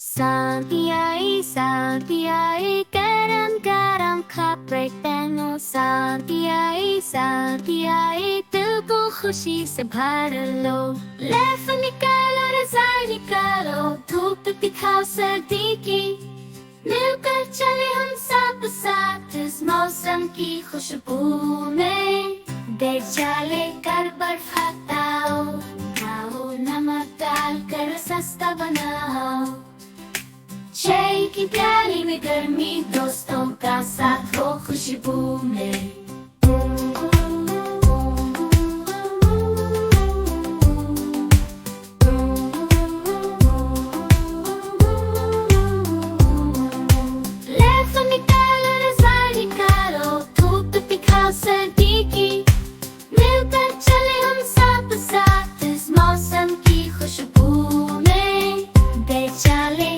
साथ ही आई गरम गरम खबरें पेनो साथ ही आई दिल को खुशी से भर लो। लेफ निकालो रज़ाई निकालो, धूप दिखाओ सर्दी की, मिलकर चले हम सब साथ इस मौसम की खुशबू में। देर चले कर बर्फ हटाओ, खाओ नमक डालकर सस्ता बनाओ। चाय की प्याली में गर्मी, दोस्तों का साथ हो खुशबू में। लेफ निकालो रज़ाई निकालो, धूप दिखाओ सर्दी की, मिलकर चले हम सब साथ इस मौसम की खुशबू में। दे चले